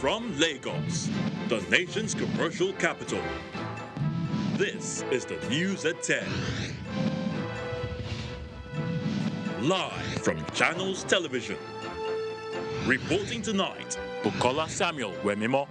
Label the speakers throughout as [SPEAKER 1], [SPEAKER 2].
[SPEAKER 1] from Lagos, the nation's commercial capital. This is the News at 10. Live from Channels Television. Reporting tonight, Bukola Samuel Wemimo.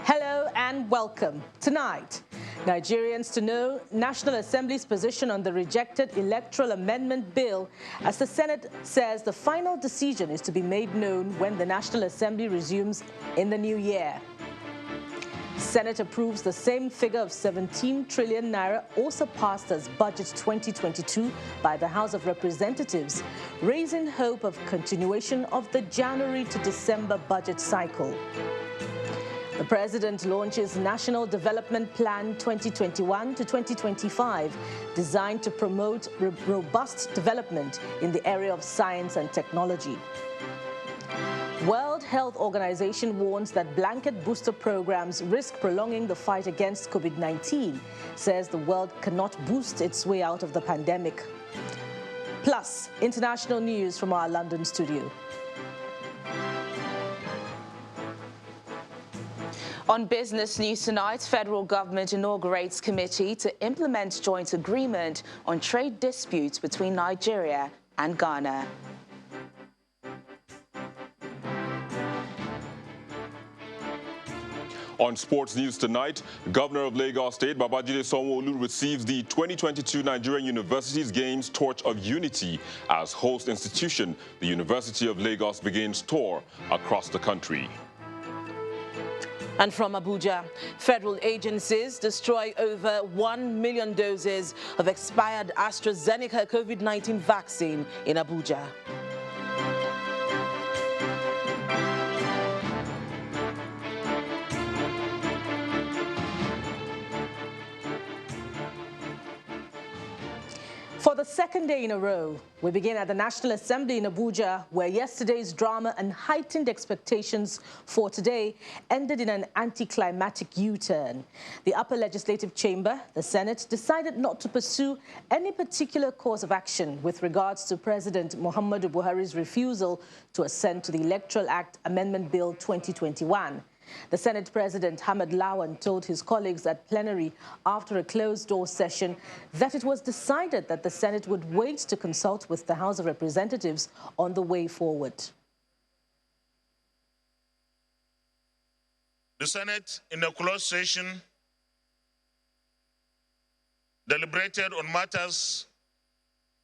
[SPEAKER 2] Hello and welcome. Tonight, Nigerians to know National Assembly's position on the rejected Electoral Amendment Bill, as the Senate says the final decision is to be made known when the National Assembly resumes in the new year. Senate approves the same figure of 17 trillion naira, also passed as Budget 2022 by the House of Representatives, raising hope of continuation of the January to December budget cycle. The President launches National Development Plan 2021 to 2025, designed to promote robust development in the area of science and technology. World Health Organization warns that blanket booster programs risk prolonging the fight against COVID-19, says the world cannot boost its way out of the pandemic. Plus, international news from our London studio.
[SPEAKER 3] On business news tonight, federal government inaugurates committee to implement joint agreement on trade disputes between Nigeria and Ghana.
[SPEAKER 4] On sports news tonight, Governor of Lagos State, Babajide Sanwo-Olu, receives the 2022 Nigerian Universities Games Torch of Unity. As host institution, the University of Lagos begins tour across the country.
[SPEAKER 2] And from Abuja, federal agencies destroy over 1 million doses of expired AstraZeneca COVID-19 vaccine in Abuja. For the second day in a row, we begin at the National Assembly in Abuja, where yesterday's drama and heightened expectations for today ended in an anticlimactic U-turn. The upper legislative chamber, the Senate, decided not to pursue any particular course of action with regards to President Muhammadu Buhari's refusal to assent to the Electoral Act Amendment Bill 2021. The Senate President, Hamad Lawan, told his colleagues at plenary after a closed-door session that it was decided that the Senate would wait to consult with the House of Representatives on the way forward.
[SPEAKER 5] The Senate, in a closed session, deliberated on matters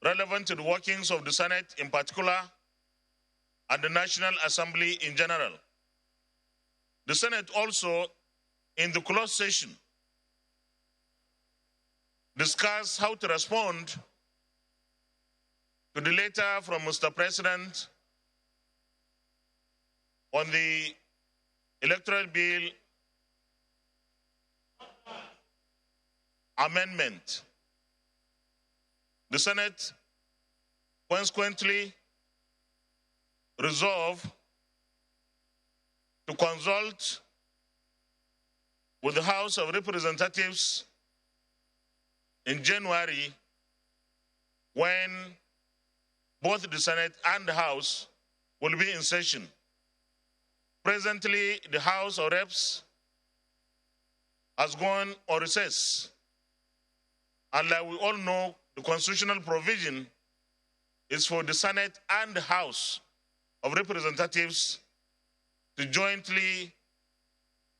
[SPEAKER 5] relevant to the workings of the Senate in particular and the National Assembly in general. The Senate also, in the closed session, discussed how to respond to the letter from Mr. President on the Electoral Bill amendment. The Senate consequently resolved to consult with the House of Representatives in January, when both the Senate and the House will be in session. Presently, the House of Reps has gone on recess. And like we all know, the constitutional provision is for the Senate and the House of Representatives to jointly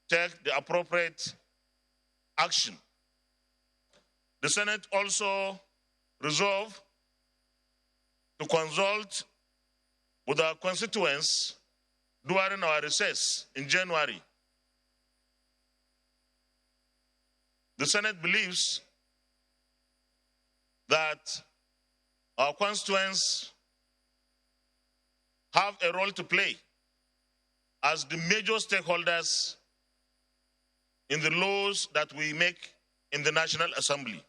[SPEAKER 5] take the appropriate action. The Senate also resolved to consult with our constituents during our recess in January. The Senate believes that our constituents have a role to play as the major stakeholders in the laws that we make in the National Assembly.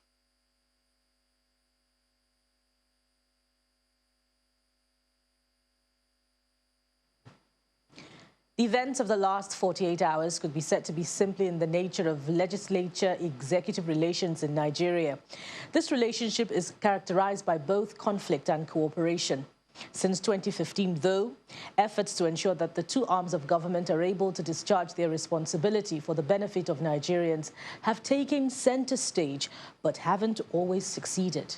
[SPEAKER 2] The events of the last 48 hours could be said to be simply in the nature of legislature-executive relations in Nigeria. This relationship is characterized by both conflict and cooperation. Since 2015, though, efforts to ensure that the two arms of government are able to discharge their responsibility for the benefit of Nigerians have taken center stage, but haven't always succeeded.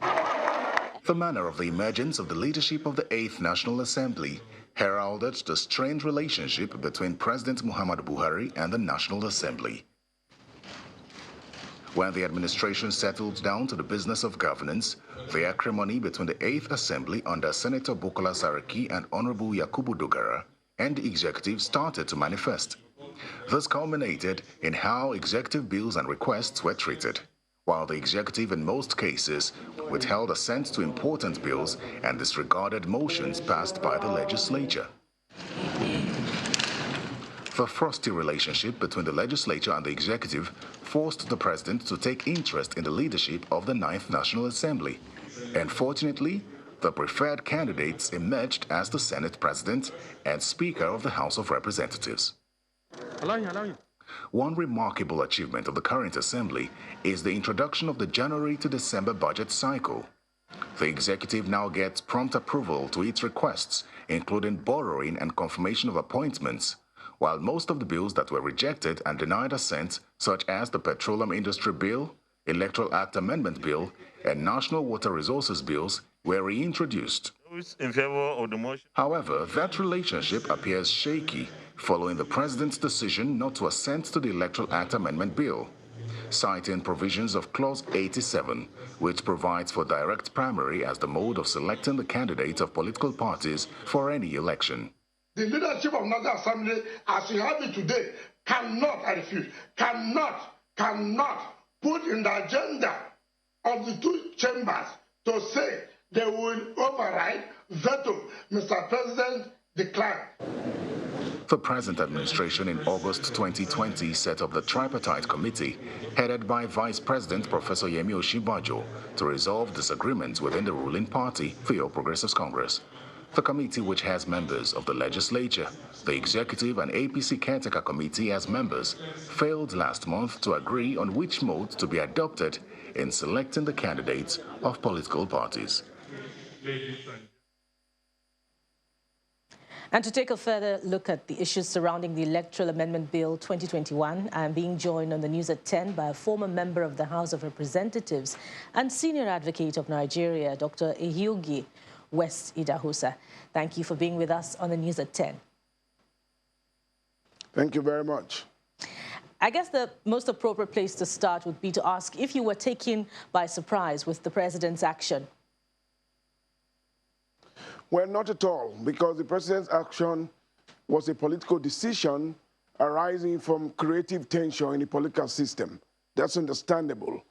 [SPEAKER 6] The manner of the emergence of the leadership of the 8th National Assembly heralded the strained relationship between President Muhammadu Buhari and the National Assembly. When the administration settled down to the business of governance, the acrimony between the 8th Assembly under Senator Bukola Saraki and Honorable Yakubu Dogara and the executive started to manifest. This culminated in how executive bills and requests were treated, while the executive in most cases withheld assent to important bills and disregarded motions passed by the legislature. The frosty relationship between the legislature and the executive forced the president to take interest in the leadership of the 9th National Assembly. And fortunately, the preferred candidates emerged as the Senate President and Speaker of the House of Representatives. One remarkable achievement of the current Assembly is the introduction of the January to December budget cycle. The executive now gets prompt approval to its requests, including borrowing and confirmation of appointments, while most of the bills that were rejected and denied assent, such as the Petroleum Industry Bill, Electoral Act Amendment Bill, and National Water Resources Bills, were reintroduced.
[SPEAKER 5] In favor of the motion.
[SPEAKER 6] However, that relationship appears shaky following the president's decision not to assent to the Electoral Act Amendment Bill, citing provisions of Clause 87, which provides for direct primary as the mode of selecting the candidates of political parties for any election.
[SPEAKER 7] The leadership of National Assembly, as we have it today, cannot, I refuse, cannot put in the agenda of the two chambers to say they will override, veto. Mr. President, decline.
[SPEAKER 6] The present administration in August 2020 set up the Tripartite Committee, headed by Vice President Professor Yemi Oshibajo, to resolve disagreements within the ruling party, the All Progressives Congress. The committee, which has members of the legislature, the executive and APC Caretaker Committee as members, failed last month to agree on which mode to be adopted in selecting the candidates of political parties.
[SPEAKER 2] And to take a further look at the issues surrounding the Electoral Amendment Bill 2021, I am being joined on the news at 10 by a former member of the House of Representatives and senior advocate of Nigeria, Dr. Ehiogi West Idahosa. Thank you for being with us on the news at 10.
[SPEAKER 7] Thank you very much.
[SPEAKER 2] I guess the most appropriate place to start would be to ask if you were taken by surprise with the president's action.
[SPEAKER 7] Well, not at all, because the president's action was a political decision arising from creative tension in the political system. That's understandable.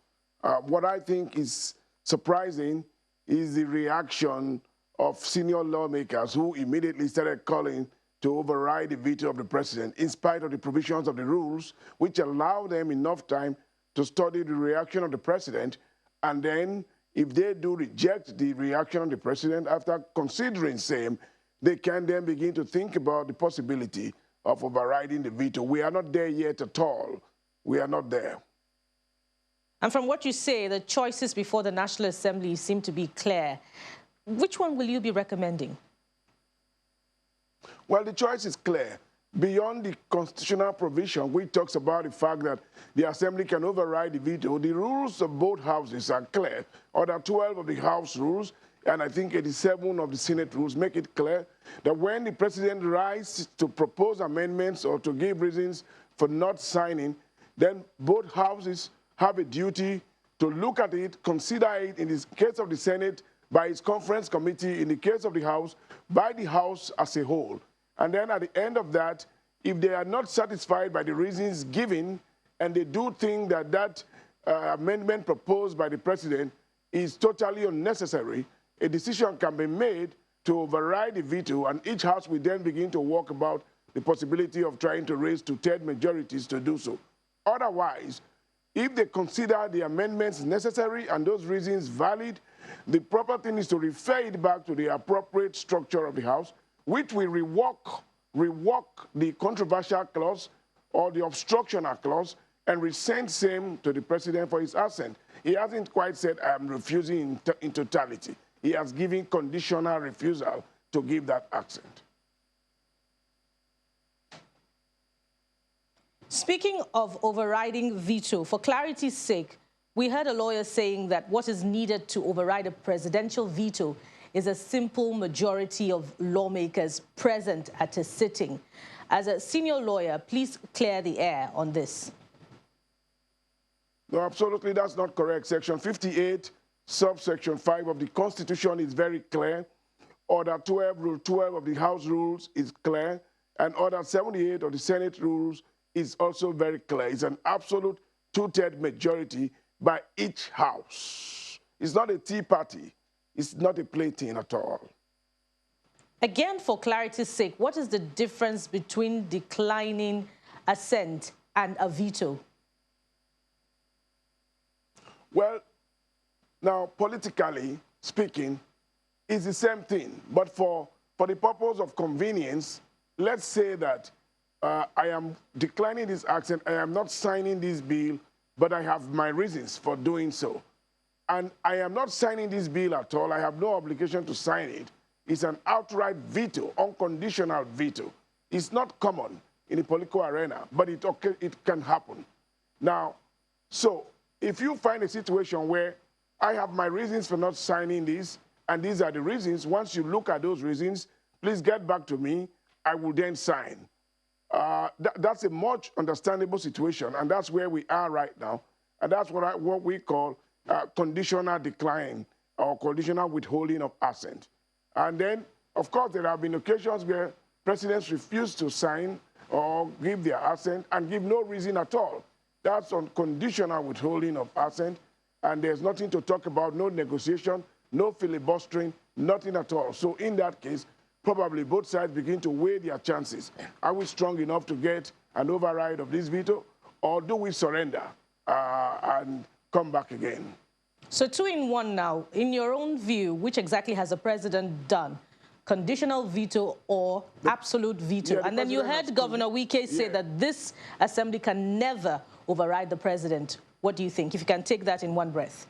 [SPEAKER 7] What I think is surprising is the reaction of senior lawmakers who immediately started calling to override the veto of the president, in spite of the provisions of the rules, which allow them enough time to study the reaction of the president, and then if they do reject the reaction of the president after considering same, they can then begin to think about the possibility of overriding the veto. We are not there yet at all. We are not there.
[SPEAKER 2] And from what you say, the choices before the National Assembly seem to be clear. Which one will you be recommending?
[SPEAKER 7] Well, the choice is clear. Beyond the constitutional provision, which talks about the fact that the Assembly can override the veto, the rules of both houses are clear. Order 12 of the House rules, and I think 87 of the Senate rules make it clear that when the president rises to propose amendments or to give reasons for not signing, then both houses have a duty to look at it, consider it, in the case of the Senate, by its conference committee, in the case of the House, by the House as a whole. And then at the end of that, if they are not satisfied by the reasons given, and they do think that that amendment proposed by the president is totally unnecessary, a decision can be made to override the veto, and each house will then begin to walk about the possibility of trying to raise two-thirds majorities to do so. Otherwise, if they consider the amendments necessary and those reasons valid, the proper thing is to refer it back to the appropriate structure of the House, which will rework the controversial clause or the obstructional clause and resend same to the president for his assent. He hasn't quite said, I am refusing in totality. He has given conditional refusal to give that assent.
[SPEAKER 2] Speaking of overriding veto, for clarity's sake, we heard a lawyer saying that what is needed to override a presidential veto is a simple majority of lawmakers present at a sitting. As a senior lawyer, please clear the air on this.
[SPEAKER 7] No, absolutely, that's not correct. Section 58, subsection 5 of the Constitution is very clear. Order 12, Rule 12 of the House Rules is clear. And Order 78 of the Senate Rules is also very clear. It's an absolute two-thirds majority by each house. It's not a tea party. It's not a plaything at all.
[SPEAKER 2] Again, for clarity's sake, what is the difference between declining assent and a veto?
[SPEAKER 7] Well, now, politically speaking, it's the same thing. But for the purpose of convenience, let's say that I am declining this assent, I am not signing this bill, but I have my reasons for doing so. And I am not signing this bill at all. I have no obligation to sign it. It's an outright veto, unconditional veto. It's not common in the political arena, but it can happen. Now, so if you find a situation where I have my reasons for not signing this, and these are the reasons, once you look at those reasons, please get back to me, I will then sign. That's a much understandable situation, and that's where we are right now. And that's what we call conditional decline or conditional withholding of assent. And then, of course, there have been occasions where presidents refuse to sign or give their assent and give no reason at all. That's on conditional withholding of assent, and there's nothing to talk about, no negotiation, no filibustering, nothing at all. So in that case, probably both sides begin to weigh their chances. Are we strong enough to get an override of this veto, or do we surrender and come back again?
[SPEAKER 2] So 2 in 1 now. In your own view, which exactly has the president done? Conditional veto or absolute veto?
[SPEAKER 7] Yeah,
[SPEAKER 2] and then you heard Governor Wike say that this assembly can never override the president. What do you think? If you can take that in one breath.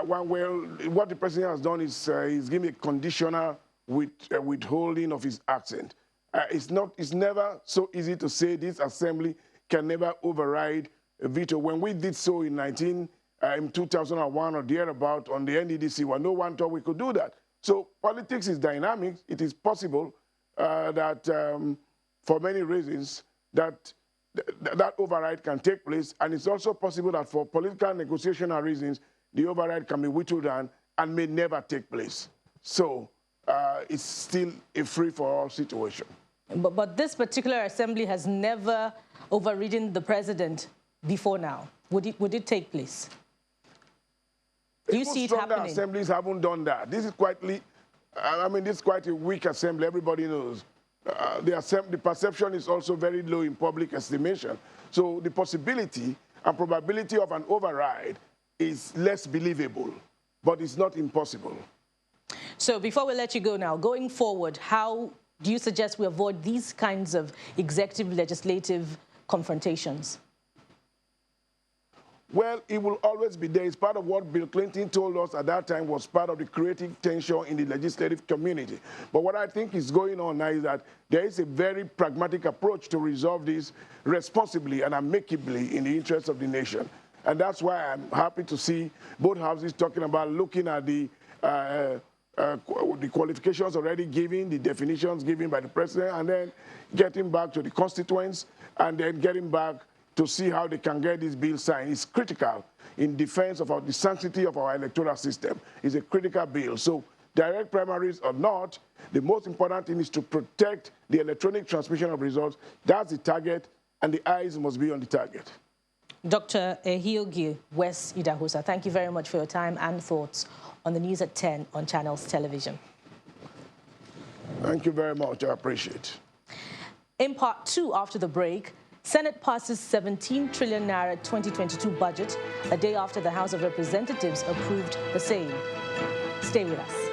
[SPEAKER 7] Well, what the president has done is he's given a conditional withholding of his assent. It's never so easy to say this assembly can never override a veto. When we did so in 2001 or thereabout on the NDDC, well, no one thought we could do that. So politics is dynamic. It is possible that for many reasons that override can take place, and it's also possible that for political negotiational reasons, the override can be whittled down and may never take place. So it's still a free-for-all situation.
[SPEAKER 2] But this particular assembly has never overridden the president before now. Would it take place? Do you see it happening?
[SPEAKER 7] Assemblies haven't done that. This is this is quite a weak assembly. Everybody knows. The perception is also very low in public estimation. So the possibility and probability of an override is less believable, but it's not impossible.
[SPEAKER 2] So before we let you go now, going forward, how do you suggest we avoid these kinds of executive legislative confrontations?
[SPEAKER 7] Well, it will always be there. It's part of what Bill Clinton told us at that time was part of the creative tension in the legislative community. But what I think is going on now is that there is a very pragmatic approach to resolve this responsibly and amicably in the interest of the nation. And that's why I'm happy to see both houses talking about looking at the qualifications already given, the definitions given by the president, and then getting back to the constituents, and then getting back to see how they can get this bill signed. It's critical in defense of the sanctity of our electoral system. It's a critical bill. So direct primaries or not, the most important thing is to protect the electronic transmission of results. That's the target, and the eyes must be on the target.
[SPEAKER 2] Dr. Ehiogi West Idahosa, thank you very much for your time and thoughts on the news at 10 on Channels Television.
[SPEAKER 7] Thank you very much. I appreciate it.
[SPEAKER 2] In part 2, after the break, Senate passes 17 trillion naira 2022 budget a day after the House of Representatives approved the same. Stay with us.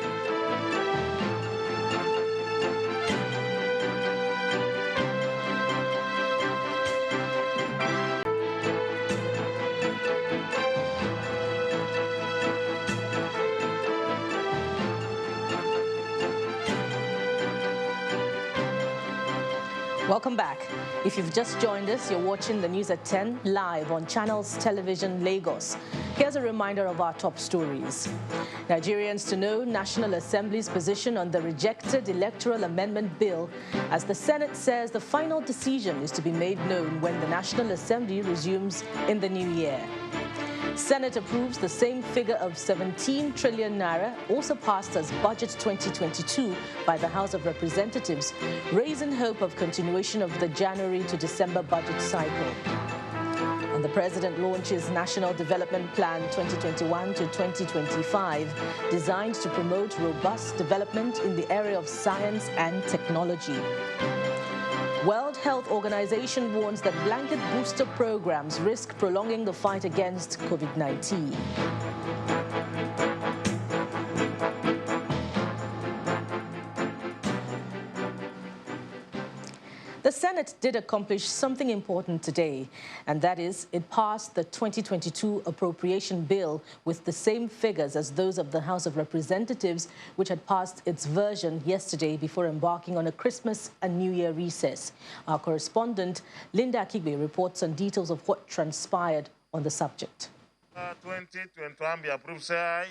[SPEAKER 2] Welcome back. If you've just joined us, you're watching the news at 10 live on Channels Television Lagos. Here's a reminder of our top stories. Nigerians to know National Assembly's position on the rejected Electoral Amendment Bill, as the Senate says the final decision is to be made known when the National Assembly resumes in the new year. Senate approves the same figure of 17 trillion naira, also passed as Budget 2022 by the House of Representatives, raising hope of continuation of the January to December budget cycle. And the President launches National Development Plan 2021 to 2025, designed to promote robust development in the area of science and technology. World Health Organization warns that blanket booster programs risk prolonging the fight against COVID-19. The Senate did accomplish something important today, and that is it passed the 2022 appropriation bill with the same figures as those of the House of Representatives, which had passed its version yesterday before embarking on a Christmas and New Year recess. Our correspondent, Linda Akigbe, reports on details of what transpired on the subject.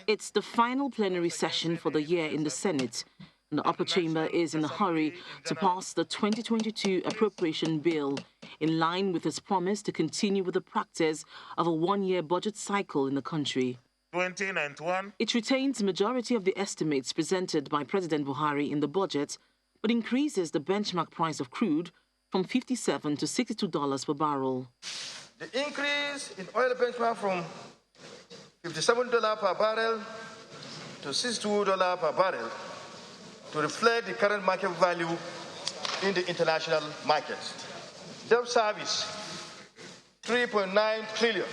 [SPEAKER 8] It's the final plenary session for the year in the Senate. And the upper chamber is in a hurry to pass the 2022 appropriation bill, in line with its promise to continue with the practice of a one-year budget cycle in the country.
[SPEAKER 5] 2091.
[SPEAKER 8] It retains the majority of the estimates presented by President Buhari in the budget, but increases the benchmark price of crude from $57 to $62 per barrel.
[SPEAKER 9] The increase in oil benchmark from $57 per barrel to $62 per barrel to reflect the current market value in the international markets. Debt service, 3.9 trillion.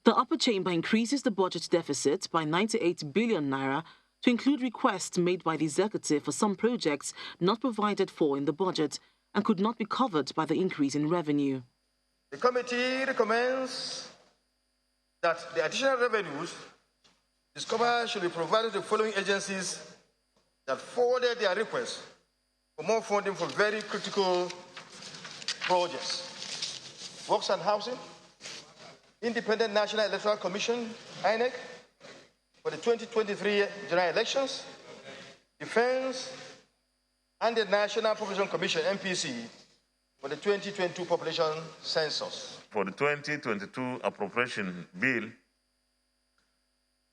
[SPEAKER 8] The upper chamber increases the budget deficit by 98 billion naira to include requests made by the executive for some projects not provided for in the budget and could not be covered by the increase in revenue.
[SPEAKER 9] The committee recommends that the additional revenues discovered should be provided to the following agencies that forwarded their request for more funding for very critical projects. Works and Housing, Independent National Electoral Commission, INEC, for the 2023 general elections, Defense, and the National Population Commission, NPC, for the 2022 population census.
[SPEAKER 5] For the 2022 appropriation bill,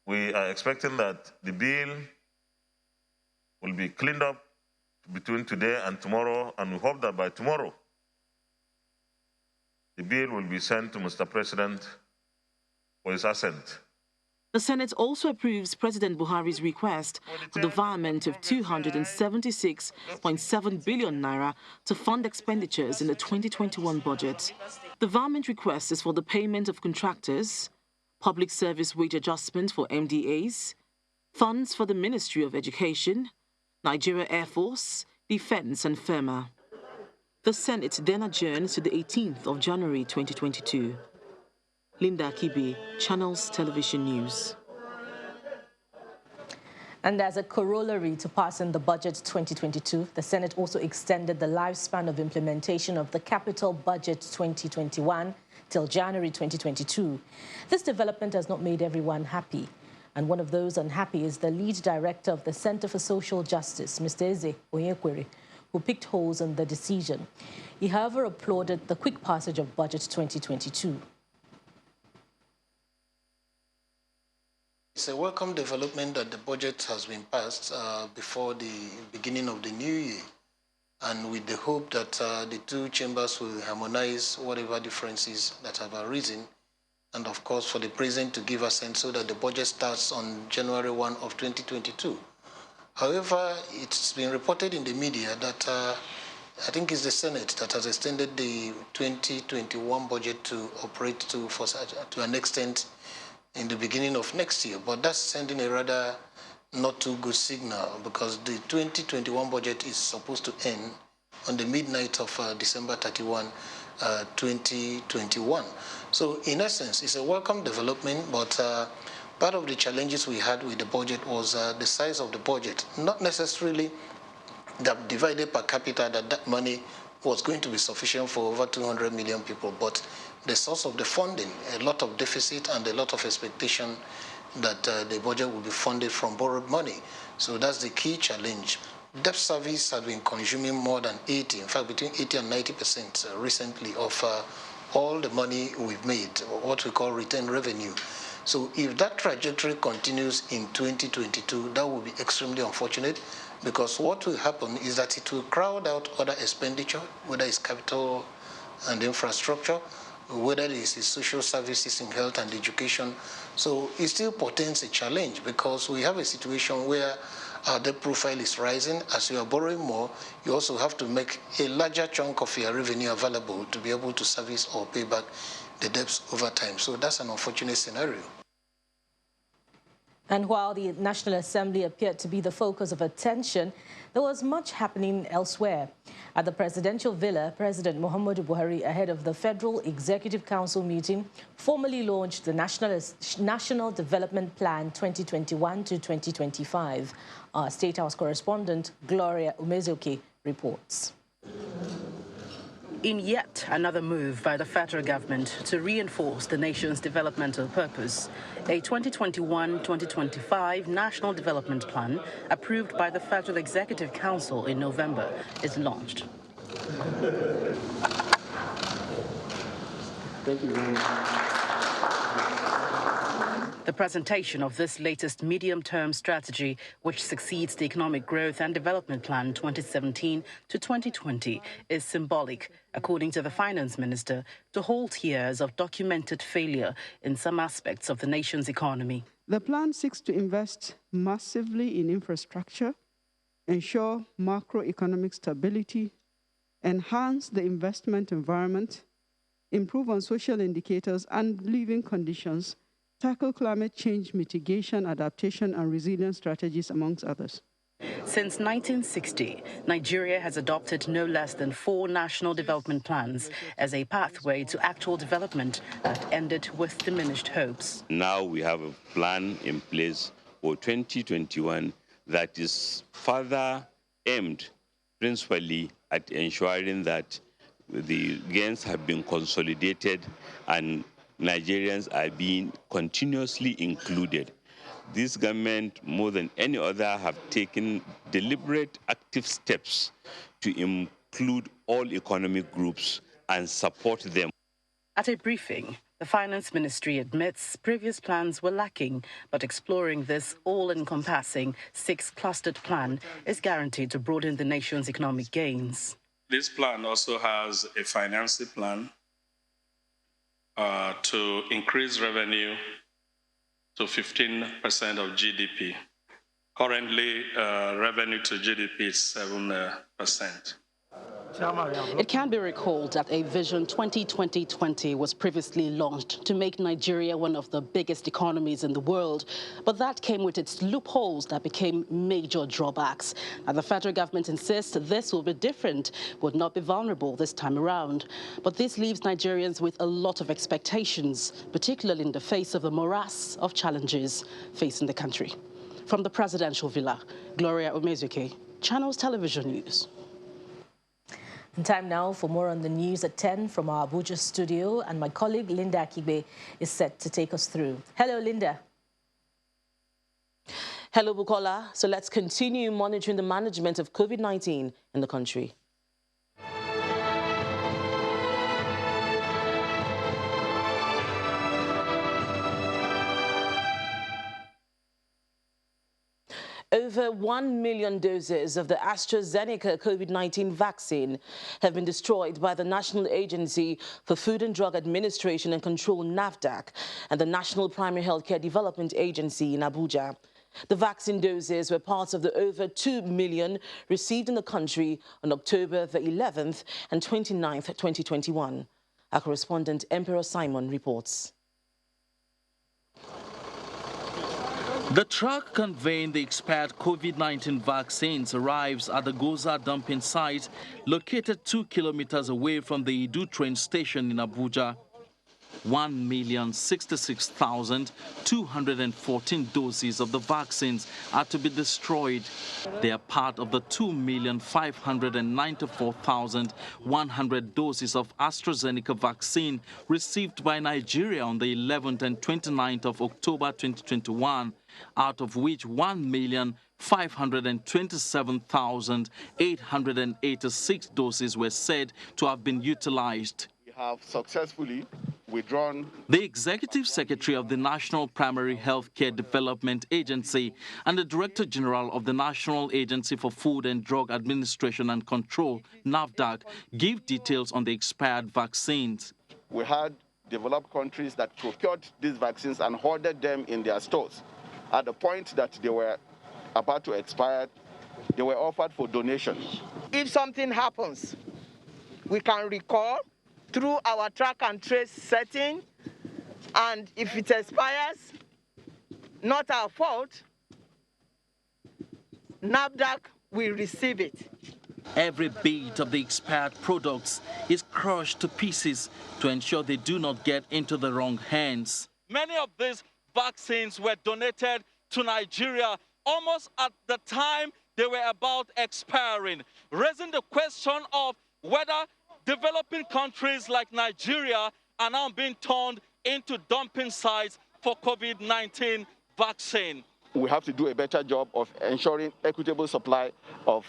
[SPEAKER 5] we are expecting that the bill will be cleaned up between today and tomorrow, and we hope that by tomorrow, the bill will be sent to Mr. President for his assent.
[SPEAKER 8] The Senate also approves President Buhari's request for the development of 276.7 billion naira to fund expenditures in the 2021 budget. The development request is for the payment of contractors, public service wage adjustment for MDAs, funds for the Ministry of Education, Nigeria Air Force, Defense and FEMA. The Senate then adjourns to the 18th of January 2022. Linda Akibi, Channels Television News.
[SPEAKER 2] And as a corollary to passing the budget 2022, the Senate also extended the lifespan of implementation of the capital budget 2021 till January 2022. This development has not made everyone happy. And one of those unhappy is the lead director of the Center for Social Justice, Mr. Eze Onyekwere, who picked holes in the decision. He, however, applauded the quick passage of Budget 2022.
[SPEAKER 10] It's a welcome development that the budget has been passed before the beginning of the new year, and with the hope that the two chambers will harmonize whatever differences that have arisen, and of course for the president to give assent so that the budget starts on January 1 of 2022. However, it's been reported in the media that I think it's the Senate that has extended the 2021 budget to operate to an extent in the beginning of next year, but that's sending a rather not too good signal, because the 2021 budget is supposed to end on the midnight of December 31, 2021. So in essence, it's a welcome development, but part of the challenges we had with the budget was the size of the budget, not necessarily that divided per capita, that money was going to be sufficient for over 200 million people, but the source of the funding, a lot of deficit and a lot of expectation that the budget will be funded from borrowed money. So that's the key challenge. Debt service has been consuming more than 80, in fact, between 80 and 90% recently of all the money we've made, what we call retained revenue. So if that trajectory continues in 2022, that will be extremely unfortunate, because what will happen is that it will crowd out other expenditure, whether it's capital and infrastructure, whether it is social services in health and education. So it still portends a challenge, because we have a situation where our debt profile is rising. As you are borrowing more, you also have to make a larger chunk of your revenue available to be able to service or pay back the debts over time. So that's an unfortunate scenario.
[SPEAKER 2] And while the National Assembly appeared to be the focus of attention, there was much happening elsewhere. At the presidential villa, President Muhammadu Buhari, ahead of the Federal Executive Council meeting, formally launched the National Development Plan 2021 to 2025. Our State House correspondent, Gloria Umezoke, reports.
[SPEAKER 8] In yet another move by the federal government to reinforce the nation's developmental purpose, a 2021-2025 National Development Plan, approved by the Federal Executive Council in November, is launched. Thank you very much. The presentation of this latest medium-term strategy, which succeeds the Economic Growth and Development Plan 2017 to 2020, is symbolic, according to the Finance Minister, to halt years of documented failure in some aspects of the nation's economy.
[SPEAKER 11] The plan seeks to invest massively in infrastructure, ensure macroeconomic stability, enhance the investment environment, improve on social indicators and living conditions, tackle climate change mitigation, adaptation, and resilience strategies, amongst others.
[SPEAKER 8] Since 1960, Nigeria has adopted no less than 4 national development plans as a pathway to actual development that ended with diminished hopes.
[SPEAKER 12] Now we have a plan in place for 2021 that is further aimed principally at ensuring that the gains have been consolidated and Nigerians are being continuously included. This government, more than any other, have taken deliberate, active steps to include all economic groups and support them.
[SPEAKER 8] At a briefing, the Finance Ministry admits previous plans were lacking, but exploring this all-encompassing 6-clustered plan is guaranteed to broaden the nation's economic gains.
[SPEAKER 13] This plan also has a financing plan to increase revenue to 15% of GDP. Currently, revenue to GDP is 7%.
[SPEAKER 8] It can be recalled that a Vision 2020 was previously launched to make Nigeria one of the biggest economies in the world, but that came with its loopholes that became major drawbacks. Now, the federal government insists this will be different, would not be vulnerable this time around. But this leaves Nigerians with a lot of expectations, particularly in the face of the morass of challenges facing the country. From the presidential villa, Gloria Umezoke, Channels Television News.
[SPEAKER 2] And time now for more on the news at 10 from our Abuja studio, and my colleague Linda Akibe is set to take us through. Hello, Linda.
[SPEAKER 14] Hello, Bukola. So let's continue monitoring the management of COVID-19 in the country. Over 1 million doses of the AstraZeneca COVID-19 vaccine have been destroyed by the National Agency for Food and Drug Administration and Control, NAFDAC, and the National Primary Healthcare Development Agency in Abuja. The vaccine doses were part of the over 2 million received in the country on October the 11th and 29th, 2021. Our correspondent, Emperor Simon, reports.
[SPEAKER 15] The truck conveying the expired COVID-19 vaccines arrives at the Goza dumping site located 2 kilometers away from the Idu train station in Abuja. 1,066,214 doses of the vaccines are to be destroyed. They are part of the 2,594,100 doses of AstraZeneca vaccine received by Nigeria on the 11th and 29th of October 2021, out of which 1,527,886 doses were said to have been utilized.
[SPEAKER 16] We have successfully withdrawn.
[SPEAKER 15] The Executive Secretary of the National Primary Healthcare Development Agency and the Director General of the National Agency for Food and Drug Administration and Control, NAFDAC, give details on the expired vaccines.
[SPEAKER 16] We had developed countries that procured these vaccines and hoarded them in their stores. At the point that they were about to expire, they were offered for donation.
[SPEAKER 17] If something happens, we can recall through our track and trace setting, and if it expires, not our fault, NAFDAC will receive it.
[SPEAKER 15] Every bit of the expired products is crushed to pieces to ensure they do not get into the wrong hands. Many of these vaccines were donated to Nigeria almost at the time they were about expiring, raising the question of whether developing countries like Nigeria are now being turned into dumping sites for COVID-19 vaccine.
[SPEAKER 16] We have to do a better job of ensuring equitable supply of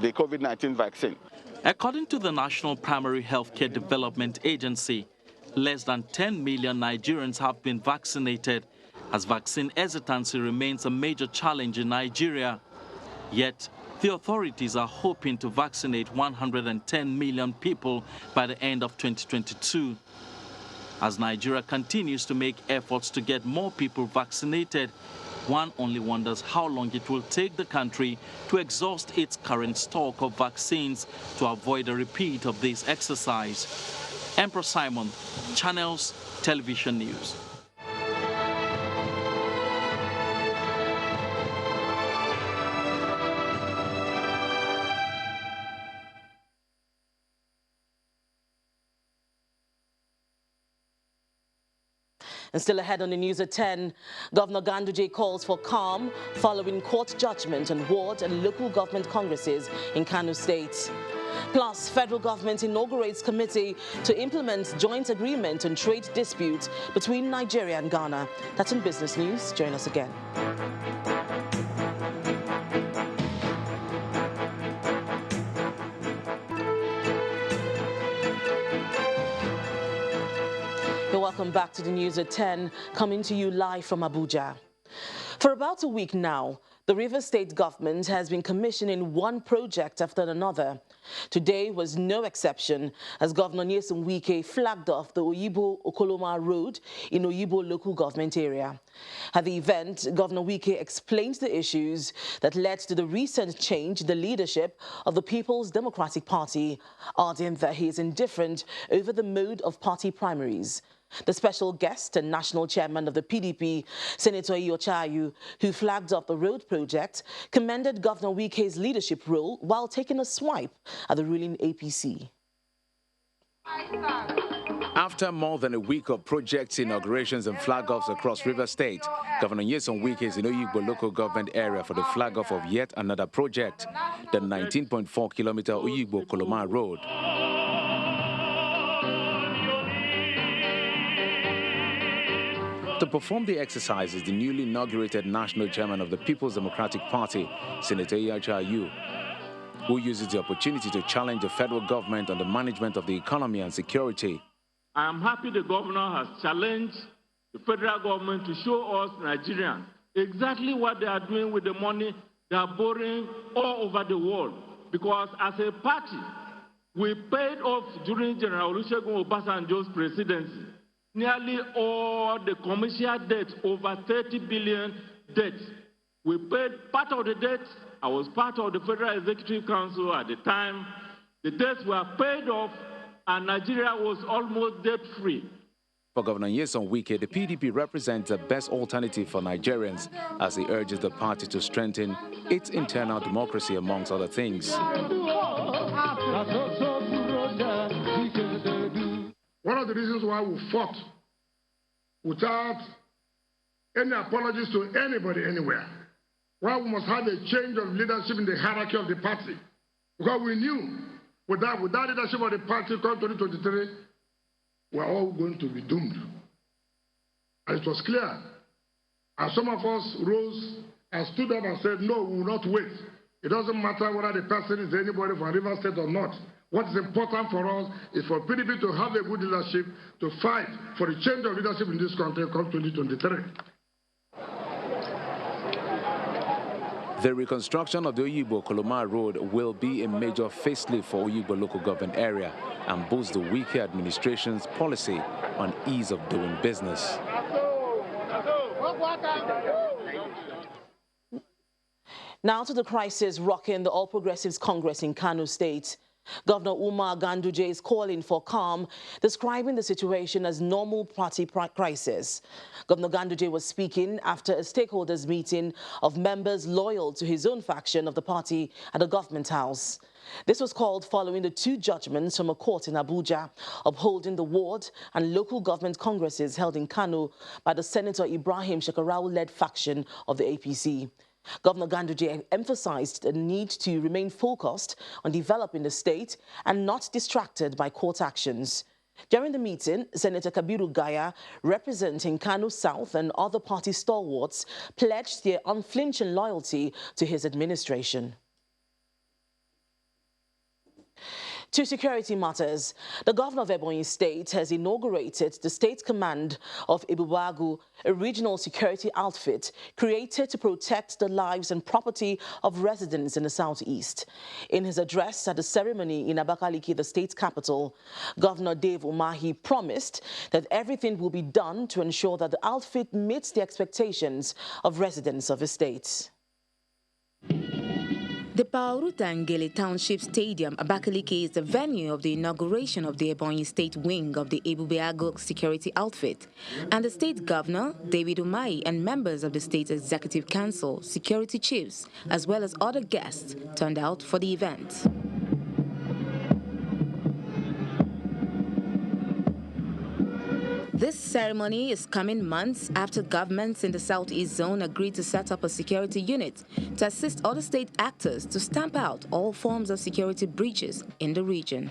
[SPEAKER 16] the COVID-19 vaccine.
[SPEAKER 15] According to the National Primary Healthcare Development Agency, less than 10 million Nigerians have been vaccinated, as vaccine hesitancy remains a major challenge in Nigeria. Yet, the authorities are hoping to vaccinate 110 million people by the end of 2022. As Nigeria continues to make efforts to get more people vaccinated, one only wonders how long it will take the country to exhaust its current stock of vaccines to avoid a repeat of this exercise. Emperor Simon, Channels Television News.
[SPEAKER 14] And still ahead on the news at 10, Governor Ganduje calls for calm following court judgment on ward and local government congresses in Kano State. Plus, federal government inaugurates committee to implement joint agreement on trade disputes between Nigeria and Ghana. That's in business news. Join us again. Welcome back to the news at 10, coming to you live from Abuja. For about a week now, the Rivers State government has been commissioning one project after another. Today was no exception, as Governor Nyesom Wike flagged off the Oyibo-Okoloma Road in Oyibo local government area. At the event, Governor Wike explained the issues that led to the recent change in the leadership of the People's Democratic Party, adding that he is indifferent over the mode of party primaries. The special guest and national chairman of the PDP, Senator Iyochayu, who flagged off the road project, commended Governor Wike's leadership role while taking a swipe at the ruling APC.
[SPEAKER 6] After more than a week of project inaugurations and flag-offs across River State, Governor Nyesom Wike is in Oyigbo local government area for the flag-off of yet another project, the 19.4-kilometer Oyigbo-Koloma Road. To perform the exercises, the newly inaugurated national chairman of the People's Democratic Party, Senator Iyochayu, who uses the opportunity to challenge the federal government on the management of the economy and security.
[SPEAKER 18] I am happy the governor has challenged the federal government to show us Nigerians exactly what they are doing with the money they are borrowing all over the world. Because as a party, we paid off during General Olusegun Obasanjo's presidency nearly all the commercial debt, over 30 billion debt. We paid part of the debt. I was part of the Federal Executive Council at the time. The debts were paid off, and Nigeria was almost debt-free.
[SPEAKER 6] For Governor Nyesom Wike, the PDP represents the best alternative for Nigerians as he urges the party to strengthen its internal democracy, amongst other things.
[SPEAKER 19] One of the reasons why we fought
[SPEAKER 7] without any apologies to anybody anywhere. Why we must have a change of leadership in the hierarchy of the party. Because we knew without leadership of the party come 2023, we're all going to be doomed. And it was clear. And some of us rose and stood up and said, no, we will not wait. It doesn't matter whether the person is anybody from River State or not. What is important for us is for PDP to have a good leadership to fight for the change of leadership in this country come 2023.
[SPEAKER 19] The reconstruction of the Oyigbo-Koloma Road will be a major facelift for Oyigbo local government area and boost the Wike administration's policy on ease of doing business.
[SPEAKER 14] Now to the crisis rocking the All Progressives Congress in Kano State. Governor Umar Ganduje is calling for calm, describing the situation as normal party crisis. Governor Ganduje was speaking after a stakeholders meeting of members loyal to his own faction of the party at the government house. This was called following the 2 judgments from a court in Abuja upholding the ward and local government congresses held in Kano by the Senator Ibrahim Shekarau-led faction of the APC. Governor Ganduje emphasized the need to remain focused on developing the state and not distracted by court actions. During the meeting, Senator Kabiru Gaya, representing Kano South and other party stalwarts, pledged their unflinching loyalty to his administration. To security matters, the governor of Ebonyi State has inaugurated the State Command of Ibubagu, a regional security outfit created to protect the lives and property of residents in the southeast. In his address at the ceremony in Abakaliki, the state capital, Governor Dave Umahi promised that everything will be done to ensure that the outfit meets the expectations of residents of the state.
[SPEAKER 20] The Paurutangele Township Stadium, Abakaliki, is the venue of the inauguration of the Ebonyi State wing of the Ibubeago security outfit. And the state governor, David Umahi, and members of the state executive council, security chiefs, as well as other guests, turned out for the event. This ceremony is coming months after governments in the Southeast Zone agreed to set up a security unit to assist other state actors to stamp out all forms of security breaches in the region.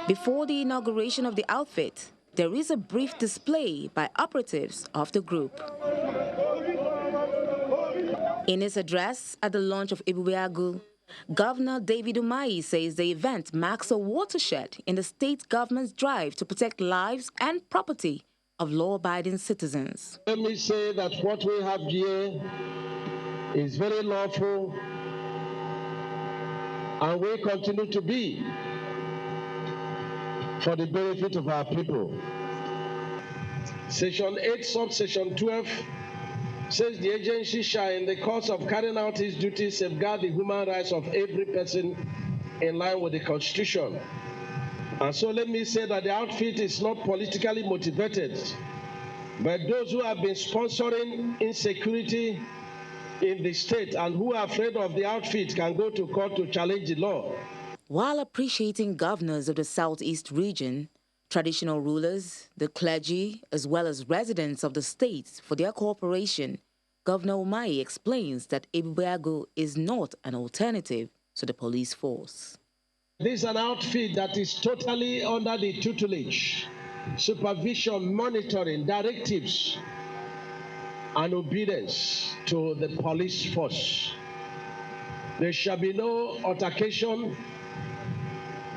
[SPEAKER 20] Before the inauguration of the outfit, there is a brief display by operatives of the group. In his address at the launch of Ibubeagu, Governor David Umahi says the event marks a watershed in the state government's drive to protect lives and property of law-abiding citizens.
[SPEAKER 21] Let me say that what we have here is very lawful and will continue to be for the benefit of our people. Section 8, subsection 12 says the agency shall, in the course of carrying out its duties, safeguard the human rights of every person in line with the Constitution. And so let me say that the outfit is not politically motivated, but those who have been sponsoring insecurity in the state and who are afraid of the outfit can go to court to challenge the law.
[SPEAKER 20] While appreciating governors of the Southeast region, traditional rulers, the clergy, as well as residents of the states for their cooperation, Governor Umahi explains that Ibubeago is not an alternative to the police force.
[SPEAKER 21] This is an outfit that is totally under the tutelage, supervision, monitoring, directives, and obedience to the police force. There shall be no altercation.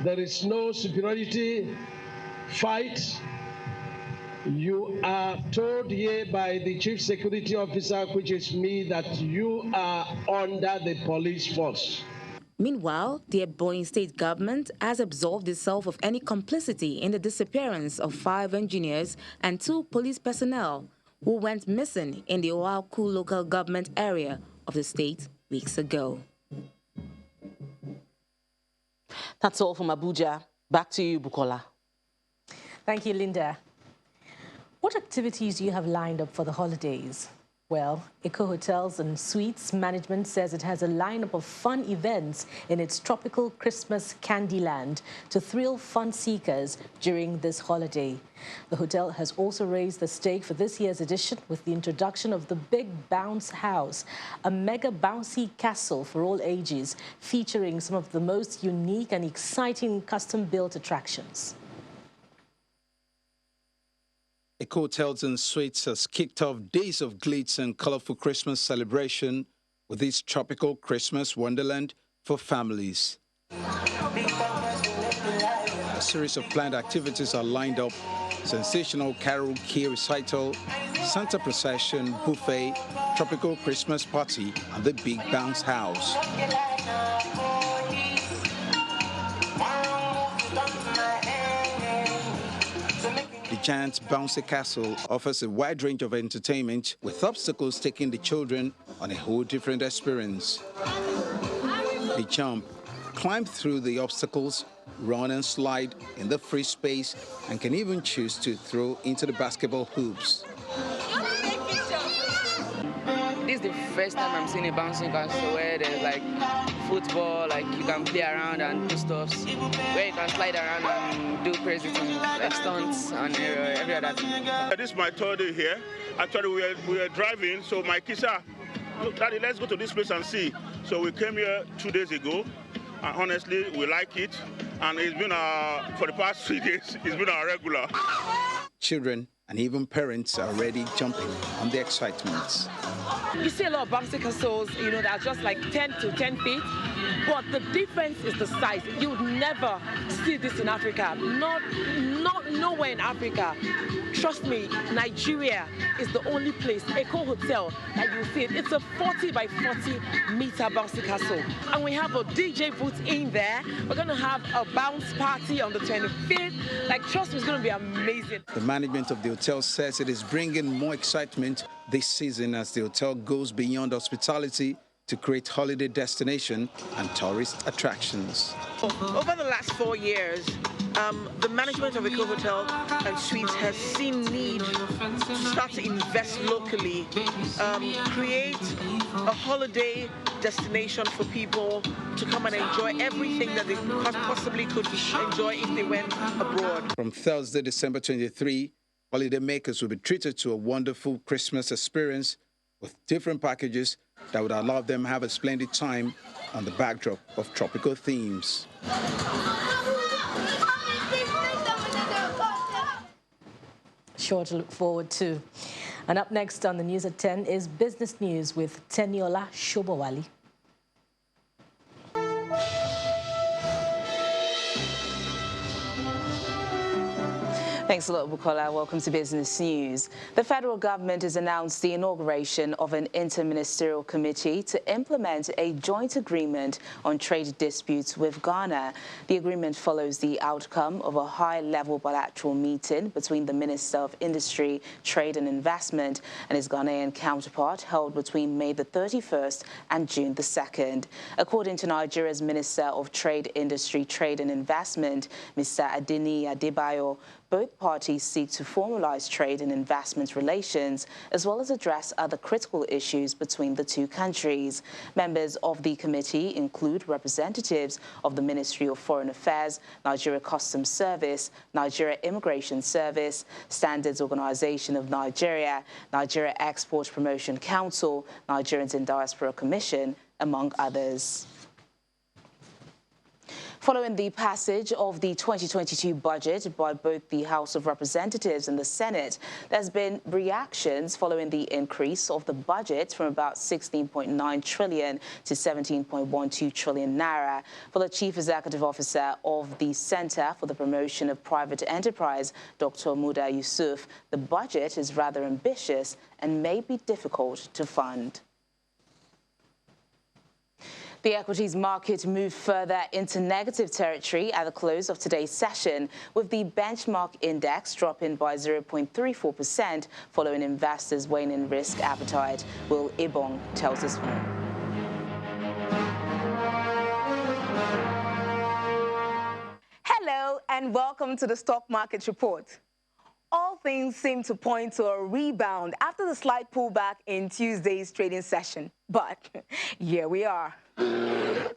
[SPEAKER 21] There is no superiority fight. You are told here by the chief security officer, which is me, that you are under the police force.
[SPEAKER 20] Meanwhile, the Ebonyi state government has absolved itself of any complicity in the disappearance of 5 engineers and 2 police personnel who went missing in the Oaku local government area of the state weeks ago.
[SPEAKER 14] That's all from Abuja. Back to you, Bukola.
[SPEAKER 2] Thank you, Linda. What activities do you have lined up for the holidays? Well, Eco Hotels and Suites management says it has a lineup of fun events in its tropical Christmas Candyland to thrill fun seekers during this holiday. The hotel has also raised the stake for this year's edition with the introduction of the Big Bounce House, a mega bouncy castle for all ages, featuring some of the most unique and exciting custom-built attractions.
[SPEAKER 1] Eco Hotels and Suites has kicked off days of glitz and colorful Christmas celebration with this tropical Christmas wonderland for families. A series of planned activities are lined up: sensational carol key recital, Santa procession, buffet, tropical Christmas party, and the Big Bounce House. The giant bouncy castle offers a wide range of entertainment, with obstacles taking the children on a whole different experience. They jump, climb through the obstacles, run and slide in the free space, and can even choose to throw into the basketball hoops.
[SPEAKER 22] This is the first time I'm seeing a bouncing castle where there's like football, like you can play around and do stuffs, where you can slide around and do crazy things like stunts and every other thing.
[SPEAKER 23] This is my third day here. Actually, we were driving, so my kids said, "Look, Daddy, let's go to this place and see." So we came here 2 days ago, and honestly, we like it. And it's been for the past 3 days, it's been our regular.
[SPEAKER 1] Children and even parents are already jumping on the excitement.
[SPEAKER 24] You see a lot of bouncy castles, that are just like 10 to 10 feet, but the difference is the size. You would never see this in Africa, not nowhere in Africa. Trust me, Nigeria is the only place, Eco Hotel, that you see it. It's a 40 by 40 meter bouncy castle. And we have a DJ booth in there. We're going to have a bounce party on the 25th. Like, trust me, it's going to be amazing.
[SPEAKER 1] The management of the hotel says it is bringing more excitement this season as the hotel goes beyond hospitality to create holiday destination and tourist attractions.
[SPEAKER 17] Over the last 4 years, the management of Eco Hotel and Suites has seen need to start to invest locally, create a holiday destination for people to come and enjoy everything that they possibly could enjoy if they went abroad.
[SPEAKER 1] From Thursday, December 23, holidaymakers will be treated to a wonderful Christmas experience with different packages that would allow them to have a splendid time on the backdrop of tropical themes.
[SPEAKER 2] Sure to look forward to. And up next on the news at 10 is Business News with Teniola Shobowali.
[SPEAKER 3] Thanks a lot, Bukola. Welcome to Business News. The federal government has announced the inauguration of an interministerial committee to implement a joint agreement on trade disputes with Ghana. The agreement follows the outcome of a high-level bilateral meeting between the Minister of Industry, Trade and Investment and his Ghanaian counterpart held between May the 31st and June the 2nd. According to Nigeria's Minister of Trade, Industry, Trade and Investment, Mr. Adini Adebayo, both parties seek to formalize trade and investment relations, as well as address other critical issues between the two countries. Members of the committee include representatives of the Ministry of Foreign Affairs, Nigeria Customs Service, Nigeria Immigration Service, Standards Organization of Nigeria, Nigeria Export Promotion Council, Nigerians in Diaspora Commission, among others. Following the passage of the 2022 budget by both the House of Representatives and the Senate, there's been reactions following the increase of the budget from about 16.9 trillion to 17.12 trillion naira. For the Chief Executive Officer of the Center for the Promotion of Private Enterprise, Dr. Muda Yusuf, the budget is rather ambitious and may be difficult to fund. The equities market moved further into negative territory at the close of today's session, with the benchmark index dropping by 0.34% following investors' waning risk appetite. Will Ibong tells us more.
[SPEAKER 25] Hello and welcome to the Stock Market Report.
[SPEAKER 4] All things seem to point to a rebound after the slight pullback in Tuesday's trading session. But here we are. The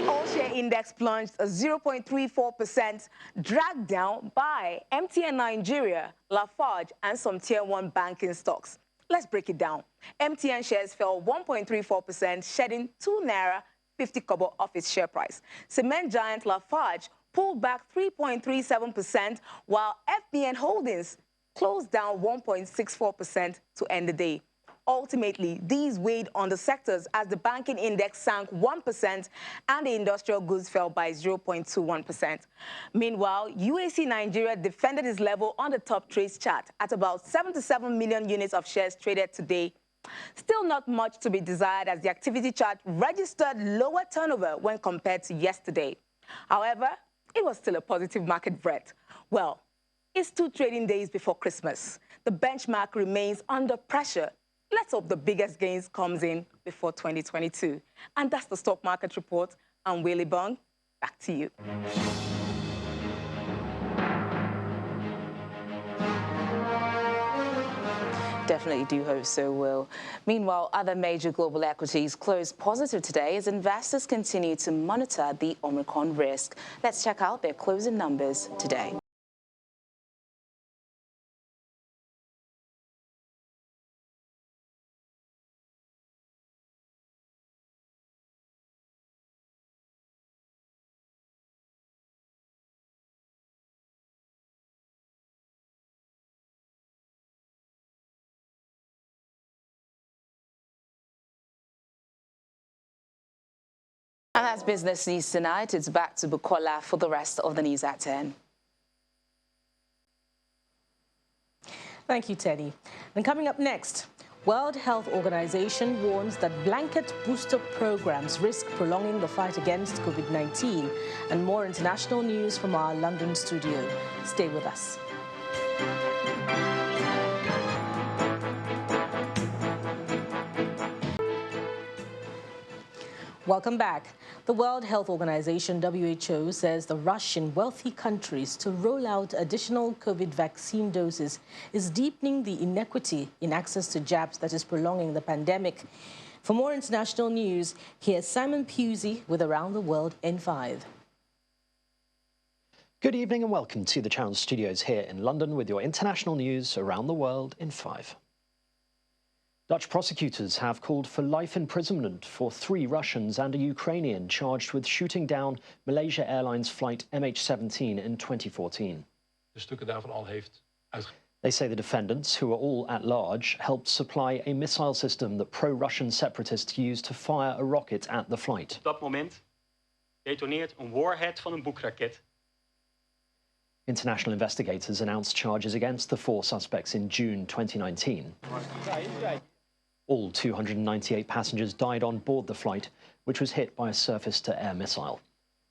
[SPEAKER 4] all-share index plunged 0.34%, dragged down by MTN Nigeria, Lafarge, and some Tier 1 banking stocks. Let's break it down. MTN shares fell 1.34%, shedding 2 naira 50 kobo off its share price. Cement giant Lafarge pulled back 3.37%, while FBN Holdings closed down 1.64% to end the day. Ultimately, these weighed on the sectors as the banking index sank 1% and the industrial goods fell by 0.21%. Meanwhile, UAC Nigeria defended its level on the top trades chart at about 77 million units of shares traded today. Still not much to be desired as the activity chart registered lower turnover when compared to yesterday. However, it was still a positive market breadth. Well, it's 2 trading days before Christmas. The benchmark remains under pressure. Let's hope the biggest gains comes in before 2022. And that's the stock market report. I'm Willie Bong. Back to you.
[SPEAKER 3] Definitely do hope so, Will. Meanwhile, other major global equities closed positive today as investors continue to monitor the Omicron risk. Let's check out their closing numbers today. And that's Business News tonight. It's back to Bukola for the rest of the news at 10.
[SPEAKER 2] Thank you, Teddy. And coming up next, World Health Organization warns that blanket booster programs risk prolonging the fight against COVID-19. And more international news from our London studio. Stay with us. Welcome back. The World Health Organization, WHO, says the rush in wealthy countries to roll out additional COVID vaccine doses is deepening the inequity in access to jabs that is prolonging the pandemic. For more international news, here's Simon Pusey with Around the World in 5.
[SPEAKER 5] Good evening and welcome to the Channel Studios here in London with your international news around the world in 5. Dutch prosecutors have called for life imprisonment for 3 Russians and a Ukrainian charged with shooting down Malaysia Airlines flight MH17 in 2014. They say the defendants, who are all at large, helped supply a missile system that pro-Russian separatists used to fire a rocket at the flight.
[SPEAKER 9] Op dat moment detoneert een warhead van een boekraket.
[SPEAKER 5] International investigators announced charges against the 4 suspects in June 2019. All 298 passengers died on board the flight, which was hit by a surface-to-air missile.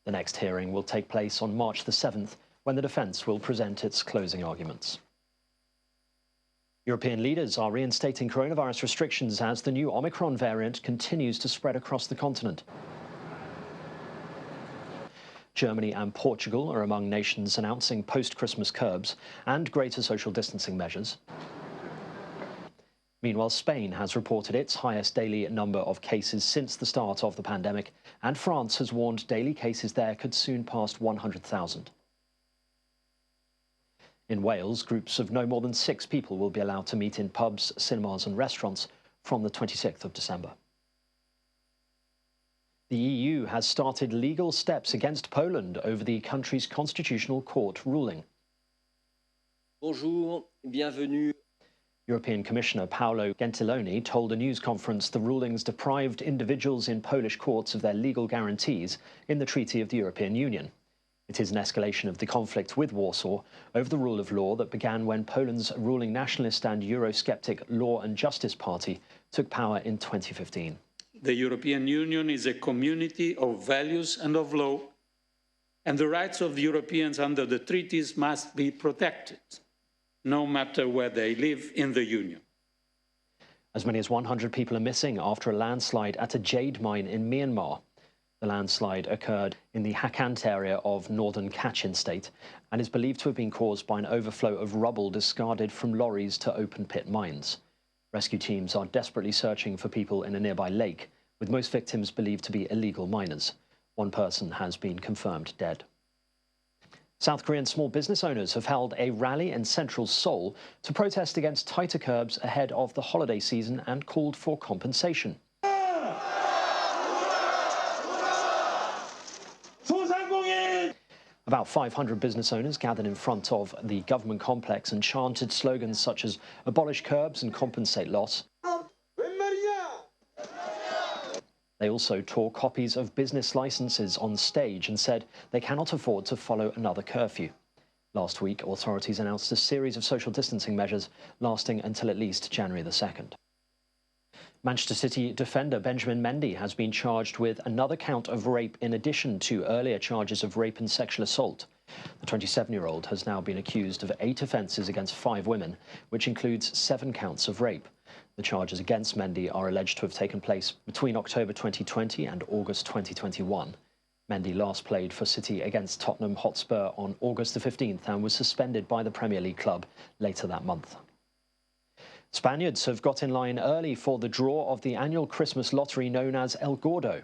[SPEAKER 5] The next hearing will take place on March the 7th, when the defence will present its closing arguments. European leaders are reinstating coronavirus restrictions as the new Omicron variant continues to spread across the continent. Germany and Portugal are among nations announcing post-Christmas curbs and greater social distancing measures. Meanwhile, Spain has reported its highest daily number of cases since the start of the pandemic, and France has warned daily cases there could soon pass 100,000. In Wales, groups of no more than 6 people will be allowed to meet in pubs, cinemas and restaurants from the 26th of December. The EU has started legal steps against Poland over the country's constitutional court ruling.
[SPEAKER 10] Bonjour, bienvenue.
[SPEAKER 5] European Commissioner Paolo Gentiloni told a news conference the rulings deprived individuals in Polish courts of their legal guarantees in the Treaty of the European Union. It is an escalation of the conflict with Warsaw over the rule of law that began when Poland's ruling nationalist and Eurosceptic Law and Justice Party took power in 2015.
[SPEAKER 25] The European Union is a community of values and of law, and the rights of the Europeans under the treaties must be protected, no matter where they live in the Union.
[SPEAKER 5] As many as 100 people are missing after a landslide at a jade mine in Myanmar. The landslide occurred in the Hakant area of northern Kachin state and is believed to have been caused by an overflow of rubble discarded from lorries to open-pit mines. Rescue teams are desperately searching for people in a nearby lake, with most victims believed to be illegal miners. One person has been confirmed dead. South Korean small business owners have held a rally in central Seoul to protest against tighter curbs ahead of the holiday season and called for compensation. About 500 business owners gathered in front of the government complex and chanted slogans such as "Abolish curbs and compensate loss." They also tore copies of business licenses on stage and said they cannot afford to follow another curfew. Last week, authorities announced a series of social distancing measures lasting until at least January the 2nd. Manchester City defender Benjamin Mendy has been charged with another count of rape in addition to earlier charges of rape and sexual assault. The 27-year-old has now been accused of 8 offences against 5 women, which includes 7 counts of rape. The charges against Mendy are alleged to have taken place between October 2020 and August 2021. Mendy last played for City against Tottenham Hotspur on August the 15th and was suspended by the Premier League club later that month. Spaniards have got in line early for the draw of the annual Christmas lottery known as El Gordo.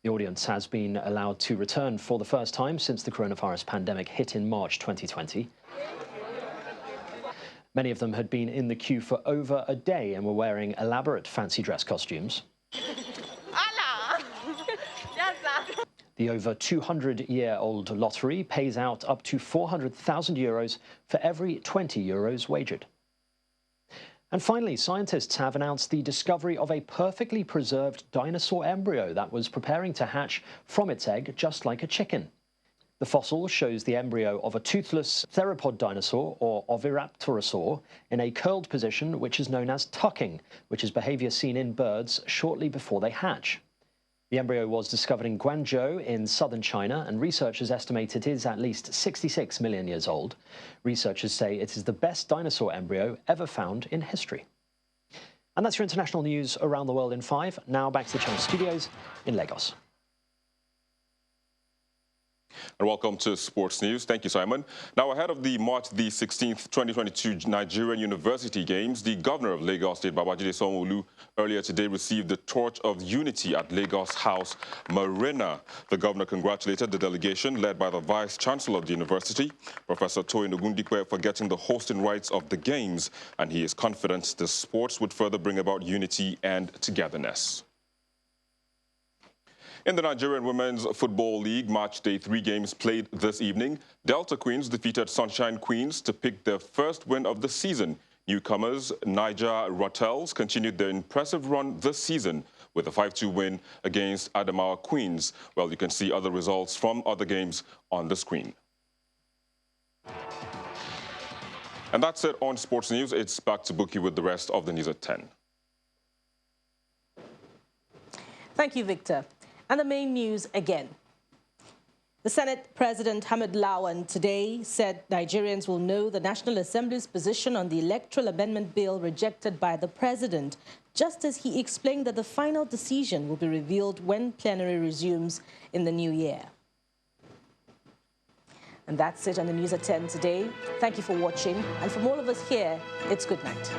[SPEAKER 5] The audience has been allowed to return for the first time since the coronavirus pandemic hit in March 2020. Many of them had been in the queue for over a day and were wearing elaborate fancy dress costumes. The over 200-year-old lottery pays out up to €400,000 for every 20 euros wagered. And finally, scientists have announced the discovery of a perfectly preserved dinosaur embryo that was preparing to hatch from its egg just like a chicken. The fossil shows the embryo of a toothless theropod dinosaur, or oviraptorosaur, in a curled position which is known as tucking, which is behavior seen in birds shortly before they hatch. The embryo was discovered in Guangzhou in southern China, and researchers estimate it is at least 66 million years old. Researchers say it is the best dinosaur embryo ever found in history. And that's your international news around the world in 5. Now back to the Channel Studios in Lagos.
[SPEAKER 8] And welcome to Sports News. Thank you, Simon. Now, ahead of the March the 16th, 2022 Nigerian University Games, the governor of Lagos State, Babajide Sanwo-Olu, earlier today received the Torch of Unity at Lagos House Marina. The governor congratulated the delegation led by the Vice Chancellor of the university, Professor Toyin Ogundipe, for getting the hosting rights of the Games, and he is confident the sports would further bring about unity and togetherness. In the Nigerian Women's Football League, Match Day 3 games played this evening. Delta Queens defeated Sunshine Queens to pick their first win of the season. Newcomers Niger Rottels continued their impressive run this season with a 5-2 win against Adamawa Queens. Well, you can see other results from other games on the screen. And that's it on Sports News. It's back to Buki with the rest of the news at 10.
[SPEAKER 2] Thank you, Victor. And the main news again. The Senate President Hamid Lawan today said Nigerians will know the National Assembly's position on the Electoral Amendment Bill rejected by the President, just as he explained that the final decision will be revealed when plenary resumes in the new year. And that's it on the News at 10 today. Thank you for watching. And from all of us here, it's good night.